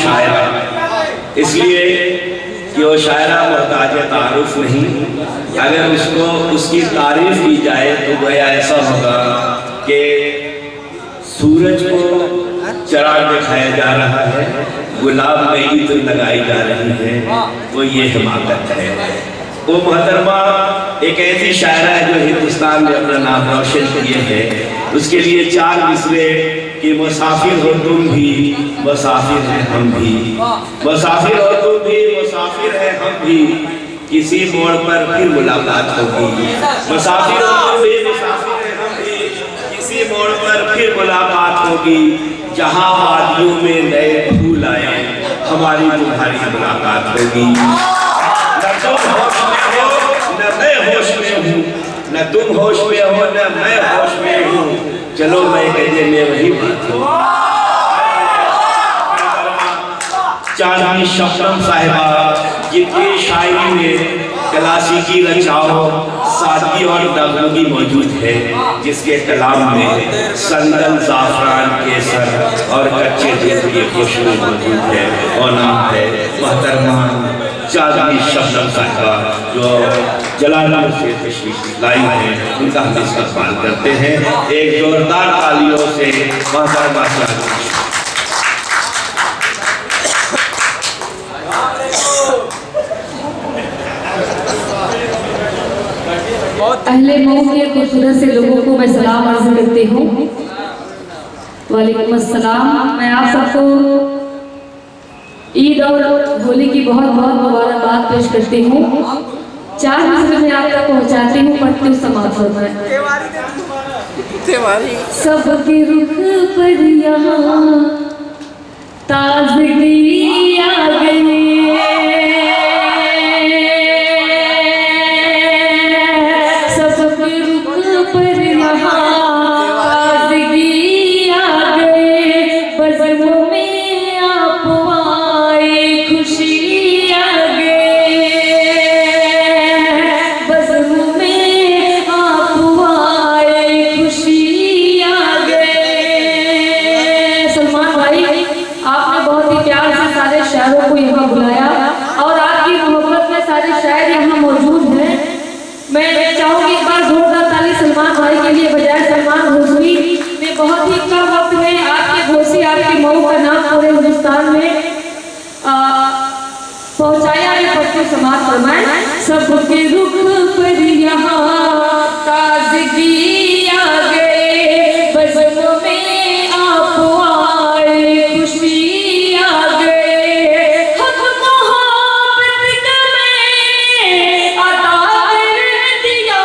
शायरा, इसलिए कि वो शायरा मोहताज तारुफ नहीं। अगर उसको उसकी तारीफ की जाए तो वह ऐसा होगा कि सूरज को चिराग दिखाया जा रहा है, गुलाब में ईद लगाई जा रही है, तो ये हिमाकत है। वो मोहतरमा एक ऐसी शायरा है जो हिंदुस्तान में अपना नाम रोशन किए हैं। उसके लिए 4 मिसरे कि मुसाफिर हो तुम भी, मुसाफिर हैं हम भी, मुसाफिर हो तुम भी, मुसाफिर हैं हम भी, किसी मोड़ पर फिर मुलाकात होगी। मुसाफिर हो तुम भी, मुसाफिर हैं हम भी, किसी मोड़ पर फिर मुलाकात होगी। जहाँ वादियों में नए फूल आए, हमारी तुम्हारी मुलाकात होगी। न तुम होश में हो न मैं होश में हूँ, न तुम होश में हो न मैं होश में हूँ, चलो मैं कहने में वही बात हूँ। चांदनी शबनम साहिबा जिनकी शायरी में क्लासिकी रचाओ, सादगी और नगमगी मौजूद है, जिसके कलाम में संदल, जाफरान, केसर और कच्चे दूध की खुशबू मौजूद है। और नाम है मोहतरमा चांदनी शबनम साहिबा, जो जलालपुर से तशरीफ लाई हैं। उनका हम इस्तेमाल करते हैं एक जोरदार तालियों से। मोहतरमा अहले मऊ के खूबसूरत से लोगों को मैं सलाम अर्ज करती हूँ। वालेकुम अस्सलाम। मैं आप सबको ईद और होली की बहुत बहुत मुबारकबाद पेश करती हूँ। 4 मिसरे में आप तक पहुँचाती हूँ, पढ़ती हूँ समाप्त होता है। सबके रुख पर यहाँ ताज़गी आ गई, बहुत ही कम वक्त में आपके घोषी आपके मऊ का नाम पूरे हिंदुस्तान में पहुंचाया है। पत्ते समाज फरमाए सबके रुख पर यहाँ ताज़गी आ गए, बज़मों में आप आए, खुशी आ गए। हक मोहब्बत का मैंने अदा कर दिया,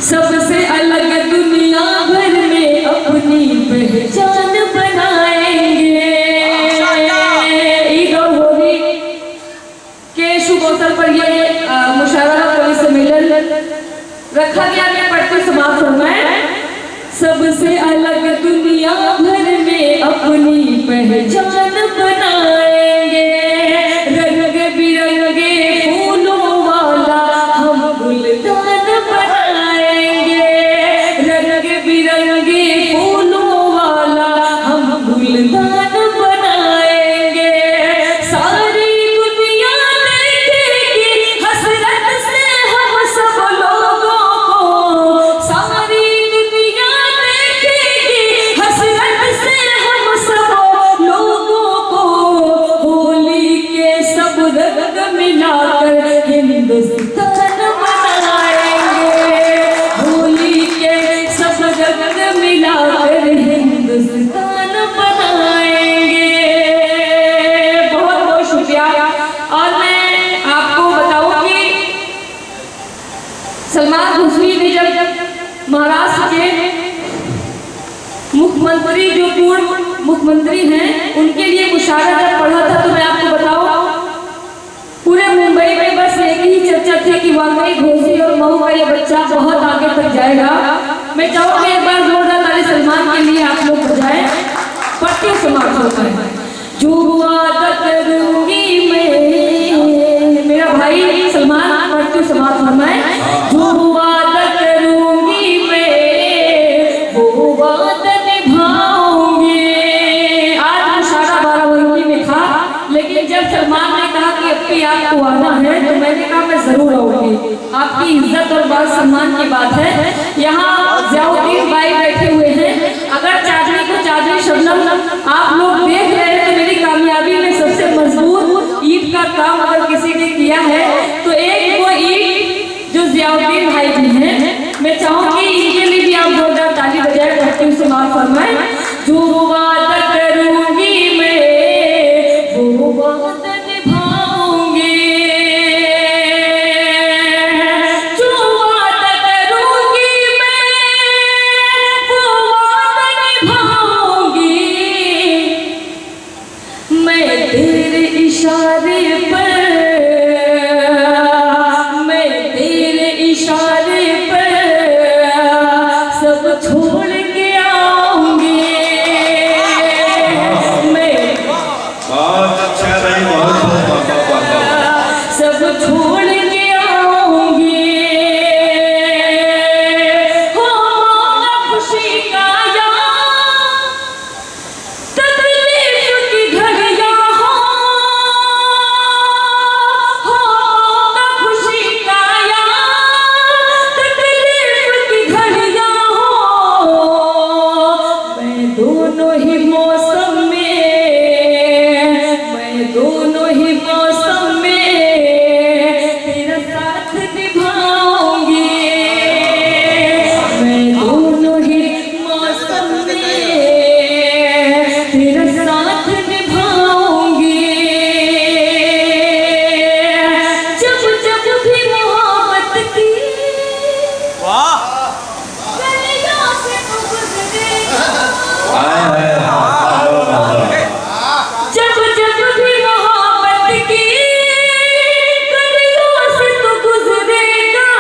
सबसे अलग दुनिया भर में अपनी पहचान बनाएंगे। ईद और होली के शुभ अवसर पर ये मुशावरा कवि सम्मेलन रखा गया। मैं पढ़ते समाप्त फरमाए सबसे अलग दुनिया भर में अपनी पहचान बनाएंगे। रंग बिरंगे फूलों वाला हम गुलदान बनाएंगे, रंग बिरंगे फूलों वाला हम गुलदान बनाएंगे। सारी दुनिया देखेगी हसरत से हम सब लोगों को, सारी दुनिया देखेगी हसरत से हम सब लोगों को। होली के सब रंग मिलाकर हिंदुस्तान बनाएंगे, होली के सब रंग मिलाकर हिंदुस्तान बनाएंगे। बहुत बहुत शुक्रिया। और मैं आपको बताऊं कि सलमान हुसैनी ने जब महाराष्ट्र के मुख्यमंत्री जो पूर्व मुख्यमंत्री हैं उनके लिए मुशायरा जब पढ़ा था तो मैं आपको बताऊं पूरे मुंबई में बस एक ही चर्चा थी कि वाकई घोसी और महू का ये बच्चा बहुत आगे तक जाएगा। मैं चाहूंगी एक बार जोरदार ताली सलमान के लिए आप लोग बजाएं। पढ़ती समाप्त होता है जो वादा करूंगी मैं, मेरा भाई सलमान पढ़ती समाप्त फरमाए। जो वादा करूंगी मैं वो वादा निभाऊंगी। आज मुशायरा बाराबंकी में था लेकिन जब सलमान ने कहा कि अब आपको आना है तो मैंने कहा मैं जरूर आऊंगी। आपकी इज्जत और बात सम्मान की बात है। यहाँ ज़ियाउद्दीन भाई बैठे हुए हैं। अगर चादरी को चादरी शबनम आप लोग देख रहे हैं तो मेरी कामयाबी में सबसे मजबूत ईद का काम अगर किसी ने किया है तो एक वो ईद जो ज़ियाउद्दीन भाई भी हैं। मैं चाहूंगी इनके लिए भी आप जोरदार ताली बजाए करते हुए समाप्त फरमाएं। जो वादा करूंगी मैं वो वादा निभाऊंगी। जो वादा करूंगी मैं वो वादा निभाऊंगी। मैं तेरे इशारे पर सब छोड़ के आऊंगी। मैं बहुत अच्छा रही, बहुत सब छोड़ के आऊंगी। हो खुशी का या तकलीफ की घड़ियां हो खुशी का या तकलीफ की घड़ियां हो। मैं दोनों ही मौसम में तेरा साथ निभाऊंगी। मैं दोनों ही मौसम में तेरा साथ निभाऊंगी। जब जब भी मोहब्बत की गलियों से तू गुजरेगा। जब जब भी मोहब्बत की गलियों से तू गुजरेगा।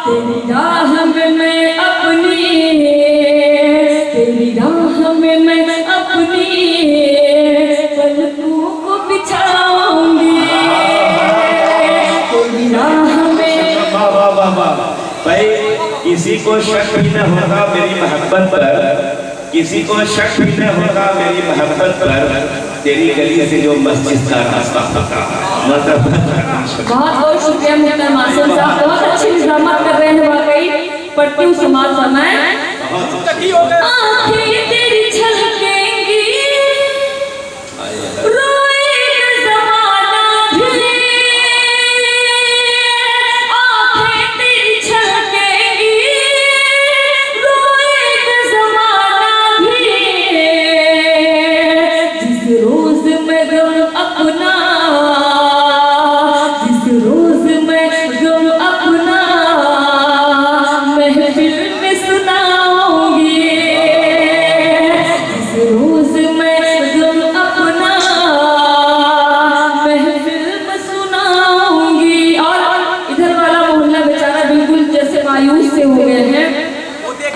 तेरी राह में मैं अपनी पलकों को बिछाऊंगी। तेरी राह में भाई किसी को शक भी न होगा मेरी मोहब्बत पर, किसी को शक भी न होगा मेरी मोहब्बत पर। तेरी गली से जो मस्जिद का रास्ता होता मतलब। बहुत बहुत शुक्रिया मुख्तार मासूम साहब, बहुत अच्छी निजामत कर रहे हैं वाकई। पढ़ती हूँ समाज समय। आँखें तेरी छलकेंगी रोएगा ज़माना भी। आँखें तेरी छलकेंगी रोएगा ज़माना भी। जिस रोज मैं गम अपना महफिल में सुनाऊंगी। जिस रोज मैं गम अपना महफिल में सुनाऊंगी। और इधर वाला मोहल्ला बेचारा बिल्कुल जैसे मायूस से हो गए हैं।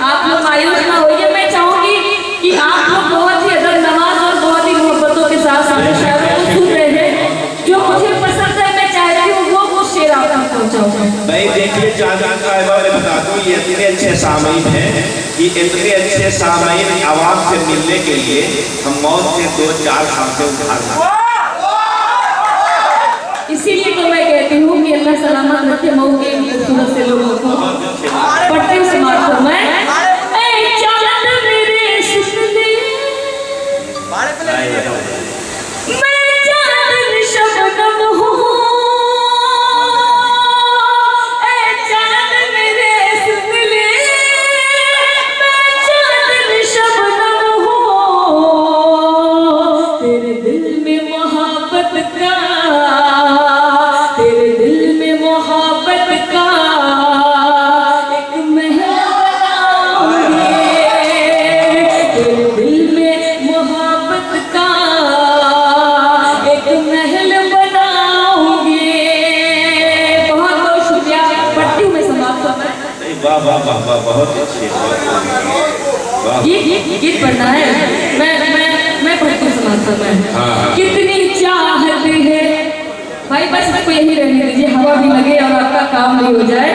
आप लोग मायूस ना होइए। मैं चाहूंगी कि आप लोग बहुत ही अदब नमाज और बहुत ही मोहब्बतों के साथ सारे शायरों को सुन रहे हैं। जो मुझे पसंद है मैं चाहती हूँ वो शेर आप तक पहुँचाऊंगा। भाई देखिए जाजान साहिबा मैं बता दूं ये इतने अच्छे सामीन हैं कि इतने अच्छे सामीन आवाम से मिलने के लिए हम मौत से 2-4 साल से उधार। इसीलिए तो मैं कहती हूँ कि अल्लाह सलामत रखे मऊ के खूबसूरत से लोगों को। पढ़ते हुए समाप्त हो मैं। तेरे दिल में मोहब्बत का वाह वाह वाह वाह, बहुत अच्छे, वाह। गीत पढ़ना है। मैं पढ़ती हूँ समाज में। हाँ। कितनी चाहत है भाई, बस इसको यही रहने दीजिए, हवा भी लगे और आपका काम भी हो जाए।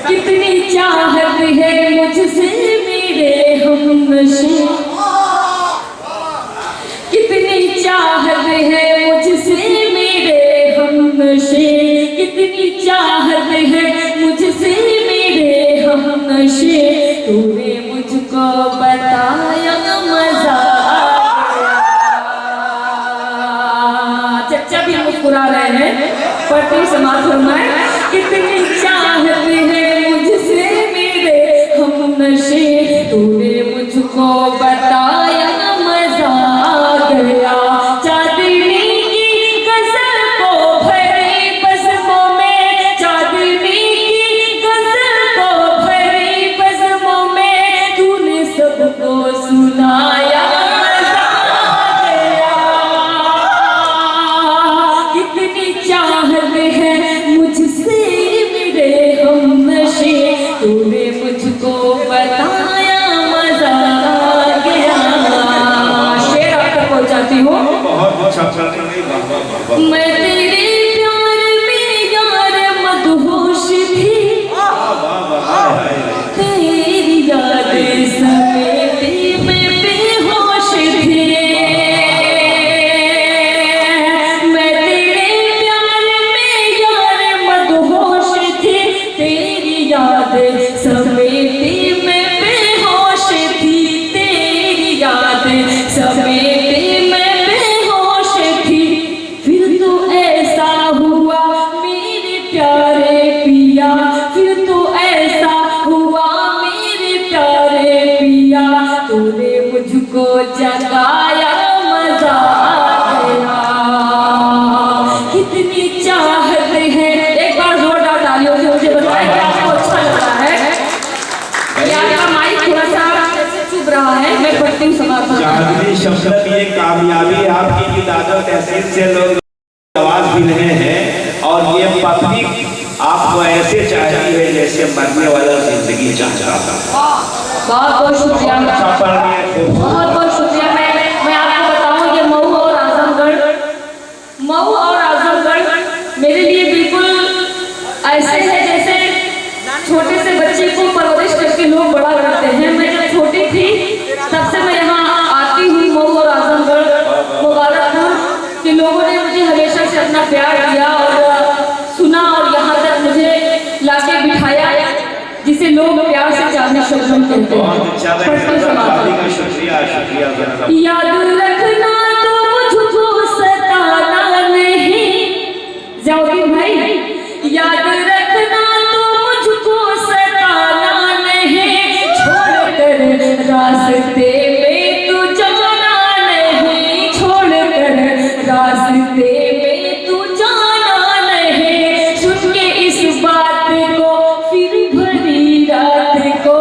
कितनी चाहत है मुझसे मेरे हमनशीं, कितनी चाहत है मुझसे मेरे हमनशीं, कितनी चाहत है मुझसे मेरे हमनशीं, तूने मुझको बताया मजा आया। चच्चा भी मुस्कुरा रहे हैं, पढ़ती समाज में। कितनी चाहत है मुझसे मेरे हमनशीं, तूने मुझको बताया मजा आ गया। चांदनी की गजल को भरी बज़्मों में, चांदनी की गजल को भरी बज़्मों में, तूने सबको सुनाया मजा आ गया। कितनी चाहत है मुझसे मेरे हमनशीं, तूने मुझको बताया मजा आ गया। शेर आप तक पहुंचाती हूँ। बहुत अच्छा चल रहा है, वाह वाह वाह वाह। मैं तेरे प्यार में यार मदहोश थी, वाह वाह वाह, हाय हाय हाय। तेरी याद समेटे मैं बेहोश थी। मैं तेरे प्यार में यार मदहोश थी, तेरी याद समेटे मैं बेहोश थी, तेरी याद समेटे मैं बेहोश थी। फिर तो ऐसा हुआ मेरे प्यारे पिया, फिर तो ऐसा हुआ मेरे प्यारे पिया, तूने मुझको जगाया मजा आ गया। कितनी चाहत है, एक बार जोरदार तालियों से मुझे बताएं कि आपको अच्छा लग रहा है। या आपका माइक थोड़ा सा चुभ रहा है, मैं पढ़ती हूँ समाज। चांदनी शब्द ये कामयाबी आपकी कि दादा तहसील से लोग आवाज भी रहे हैं, और ये पब्लिक आपको ऐसे चाहती है जैसे मरने वाला जिंदगी चाहता था। बहुत बहुत शुक्रिया, अच्छा पढ़ लिया, बहुत बहुत शुक्रिया। मैं आपको बताऊं, ये मऊ और आजमगढ़ मेरे लिए बिल्कुल ऐसे है जैसे छोटे से बच्चे को परवरिश करके लोग बड़ा करते हैं। मैं जब छोटी थी तब से मैं यहाँ आती हूँ मऊ और आजमगढ़ मुबारकपुर के लोगों ने मुझे हमेशा से अपना प्यार दिया और सुना, और यहाँ तक मुझे लाके बिठाया, जिसे लोग प्यार से चांदनी शबनम कहते हैं। बहुत अच्छा लगा, शुक्रिया शुक्रिया। याद रखना तो मुझको सताना नहीं, ज़ियाउद्दीन भाई, याद रखना तो मुझको सताना नहीं, छोड़कर रास्ते में तू जाना नहीं, छोड़कर रास्ते में तू जाना नहीं। सुन के इस बात को फिर भरी रात को,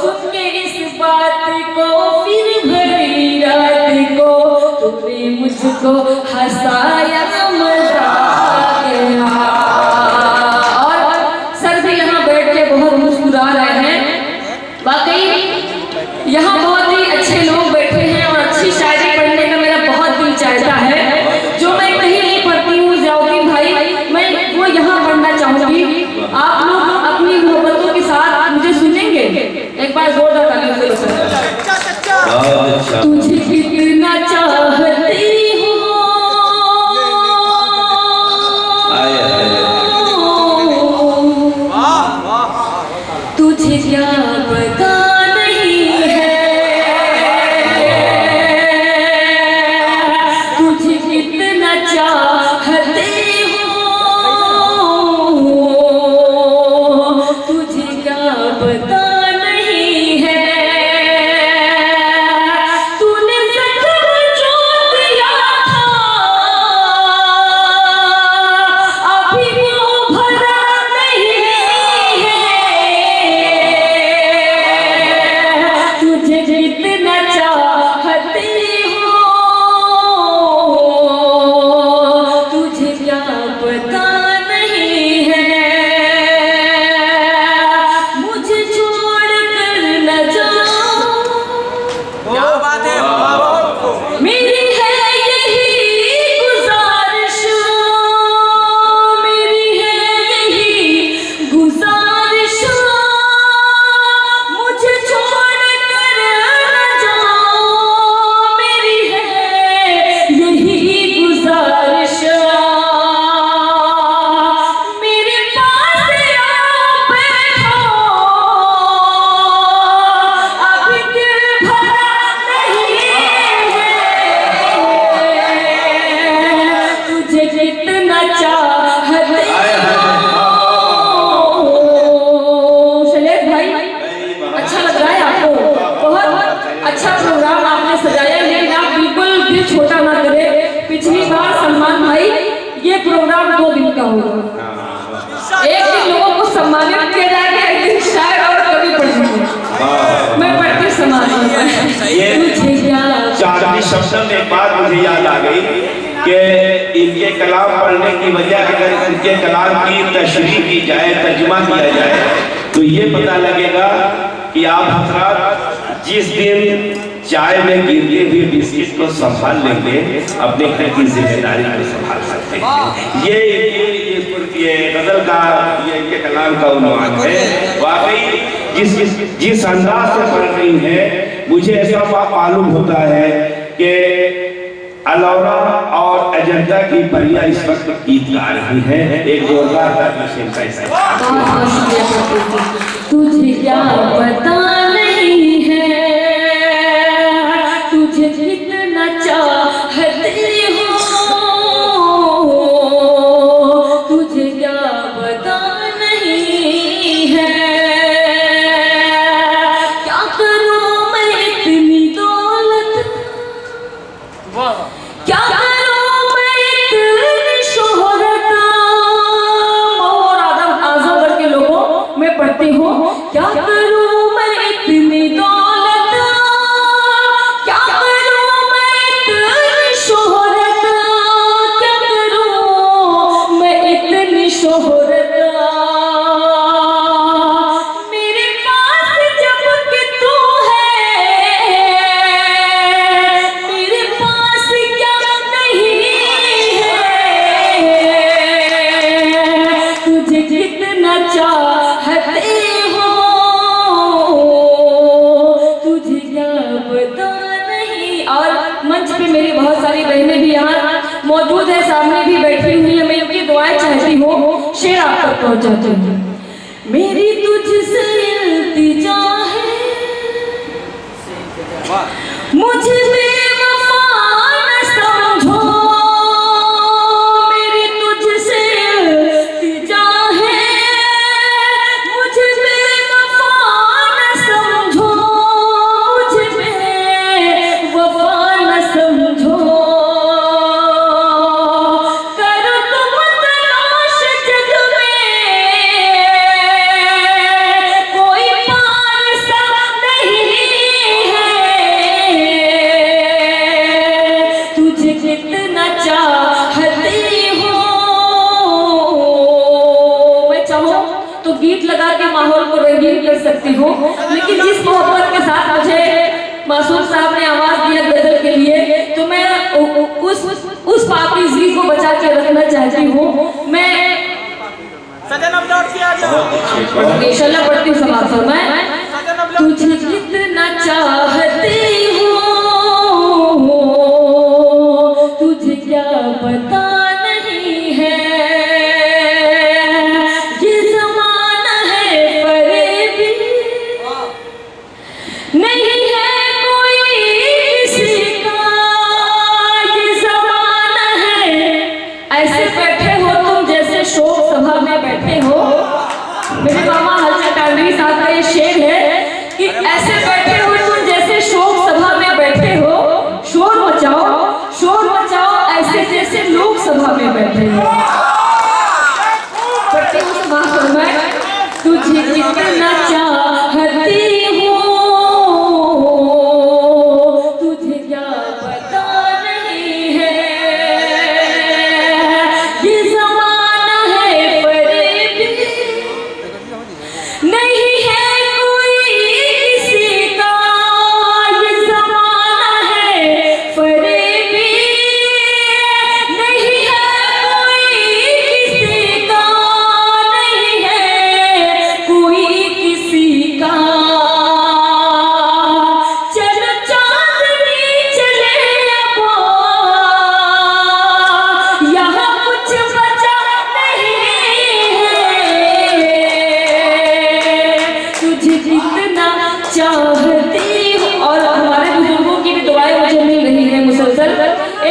सुन के इस बात को फिर भरी रात को, तूने मुझको हंसाया मजा आ गया। और सर भी यहाँ बैठ के बहुत मुस्कुरा रहे हैं। वाकई यहाँ बहुत ही अच्छे लोग बैठे हैं और अच्छी शायरी पढ़ने का मेरा बहुत दिल चाहता है, जो मैं कहीं नहीं पढ़ती हूँ ज़ियाउद्दीन भाई, मैं वो यहाँ पढ़ना चाहूँगी। आप लोग अपनी मोहब्बतों के साथ मुझे सुनेंगे? एक बार जोरदार तालियों से अच्छा। तुझे कितना चाहती हूँ, तुझे क्या पता नहीं है, तुझे कितना चाहती हूँ, तुझे क्या पता नहीं है। तूने वाह। मैं पढ़ती समाज में। ये तुझे क्या चांदनी शब्द में एक बात मुझे याद आ गई कि इनके कलाम पढ़ने की वजह, अगर इनके कलाम की तशरीह की जाए, तर्जुमा किया जाए, तो ये पता लगेगा कि आप हजरात जिस दिन चाय में गिरते हुए बिस्किट को संभाल लेंगे, अपने घर की जिम्मेदारी को संभाल सकते हैं। ये गजल का, ये इनके कलाम का उन्वान है। वाकई जिस अंदाज से पढ़ रही है, मुझे ऐसा मालूम होता है कि अलाउरा और अजंता की परियां इस वक्त गीत गा रही हैं। एक जोरदार तुझे क्या पता नहीं है, तुझे कितना चाहती हो, तुझे क्या पता नहीं है, क्या करूं मैं इतनी दौलत, क्या करूं मैं इतनी शोहरत, और आजमगढ़ के लोगों में पढ़ती हूँ, क्या करूं मैं इतनी दौलत, क्या करूं मैं इतनी शोहरत, क्या करूं मैं इतनी शोहरत, मेरे पास जब कि तू है, मेरे पास क्या नहीं है, तुझे कितना चाहते हो, तुझे क्या पता नहीं। और मंच पे मेरी बहुत सारी बहनें भी यहाँ मौजूद है, सामने भी बैठी हुई है, मैं उनकी दुआएं चाहती हूँ, शेर आप तक पहुँचाती हूँ। मेरी तुझसे इल्तिजा है, मुझे बेवफा न समझो, मेरी तुझसे इल्तिजा है, मुझे बेवफा न समझो, मुझे बेवफा न समझो, करो तुम तलाश जग में, कोई पार सा नहीं है, तुझे कितना चाहती हो। मैं चाहूँ तो गीत लगा के माहौल को रंगीन कर सकती हूँ, लेकिन जिस मोहब्बत के साथ मुझे मासूम साहब ने आवाज दिया गजल के लिए, तो मैं उस पाकीज़गी को बचा के रखना चाहती हूँ। मैं इंशाल्लाह पढ़ती हूँ समाज में। तुझे कितना चाहती हूँ, तुझे क्या पता नहीं है, ये ज़माना है फरेबी, नहीं है कोई किसी का, ये ज़माना है। ऐसे बैठे हो तुम जैसे शोक सभा में बैठे हो, मेरे मामा हलचल टांडवी साहब का ये शेर है कि ऐसे बैठे हो तुम जैसे शोक सभा में बैठे हो, शोर मचाओ ऐसे जैसे लोक सभा में बैठे हो। तुझे कितना चाहती